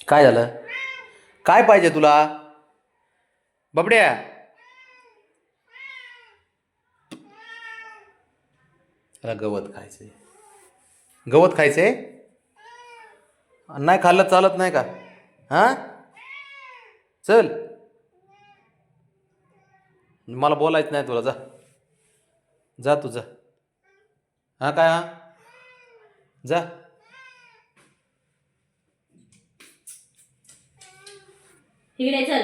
काय झालं? काय पाहिजे तुला बबड्या? त्याला गवत खायचंय. गवत खायचंय. नाही खाल्लं चालत नाही का? हां, चल. मला बोलायचं नाही तुला. जा जा तू जा. हां काय? हां जा. इकडे चल.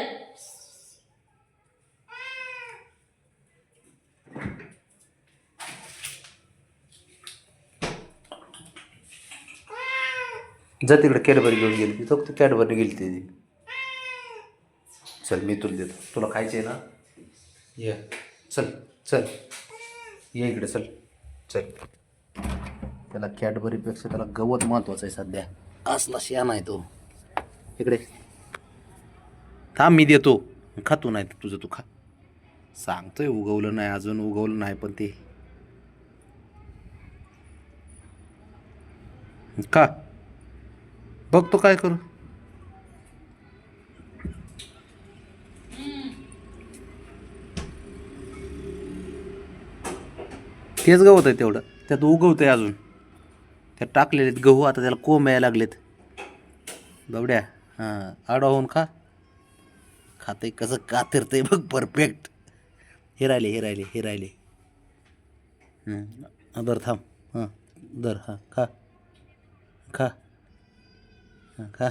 जा तिकडे. कॅडबरी घेऊन गेली ती. तो कॅडबरी गेली ती. चल मी तुला देतो. तुला खायचे आहे ना? ये चल चल. ये इकडे चल. चल. त्याला कॅडबरीपेक्षा त्याला गवत महत्वाचं आहे सध्या. असला शियाना आहे तो. इकडे थांब, मी देतो. खातो नाही तुझं तू खा. सांगतोय उगवलं नाही, अजून उगवलं नाही, पण ते का बघतो काय करू. तेच गवत आहे तेवढं. त्यात उगवतंय अजून. त्यात टाकलेलेत गहू. आता त्याला कोंब यायला लागलेत. बाबड्या हां, आडवा होऊन खा. खाते कसं कातरतंय बघ. परफेक्ट. हे राहिले. दर थांब. हां दर. हां खा खा. हां खा.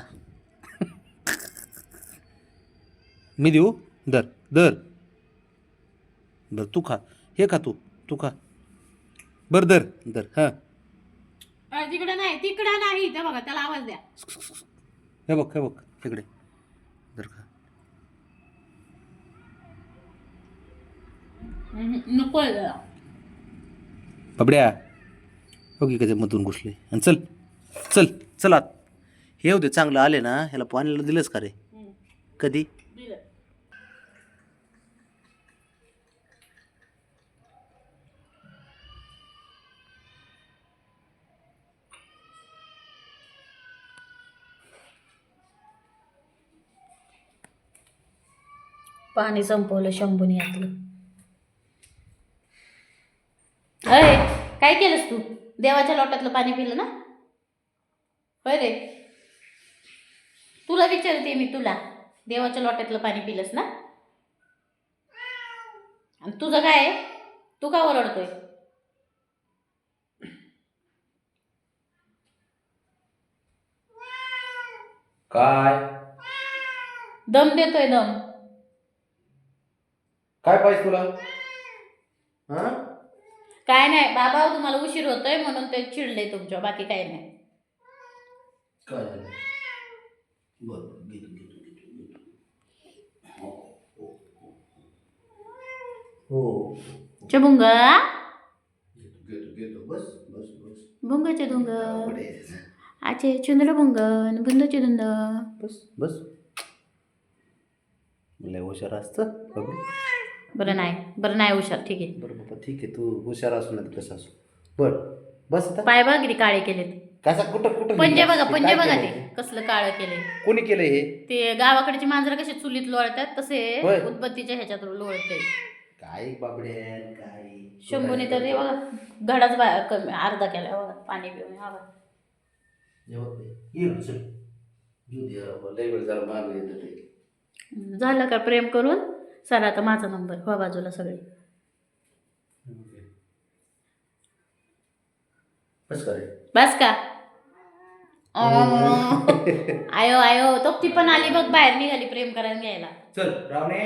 मी देऊ? दर दर दर. तू खा. हे खा तू. तू खा. बरं दर दर. हां तिकडे नाही, तिकडे नाही. ते बघा, त्याला आवाज द्या. हे बघ तिकडे. दर खा. नको बाबड्या हो की कधी मधून घुसले. आणि चल चल चल आत. हे होते चांगलं आले ना. ह्याला पाण्याला दिलंच का रे कधी? पाणी संपवलं शंभूने यातलं. अरे काय केलंस तू? देवाच्या लोटातलं पाणी पिलं ना? होय रे, तुला विचारते मी. तुला देवाच्या लोट्यातलं पाणी पिलंस ना? आणि तुझं काय आहे? तू का ओरडतोय? काय दम देतोय दम. काय पाहिजे तुला? हां काय नाही बाबा, तुम्हाला उशीर होतोय म्हणून ते चिडले तुमच्या. बाकी काय नाही. काय झालं? बरं घेतो. हो चबुंगा घेतो. बस. भुंगाचे धुंग आचे चुंदर भुंगन बुंदचे धुंद. बस. लय हुशार असतं. बरं नाही हुशार. ठीक आहे. बरं बाबा ठीक आहे. तू हुशार असू नाही कसं असू. बरं बस आता. पाय बघ किती काळे केलेत. कसा कुठं पंजे बघा, ते पंजे काय बघा. केलंय? ते कसलं काळं केलंय. कोणी केलंय हे? ते गावाकडची मांजरं कशी चुलीत लोळतात तसे होय. उदबत्तीच्या ह्याच्यात लोळते. काय बाबड्या काय शंभूने तर ते बघा घडाच कमी अर्धा केला बघा. पाणी पिऊन बघा. लय वेळ जरा मागं येतं ते. झालं का प्रेम करून? चला आता माझा नंबर. हो बाजूला सगळे. बस का? आयो तो ती पण आली बघ, बाहेर निघाली प्रेम करायला घ्यायला. चल रावणे.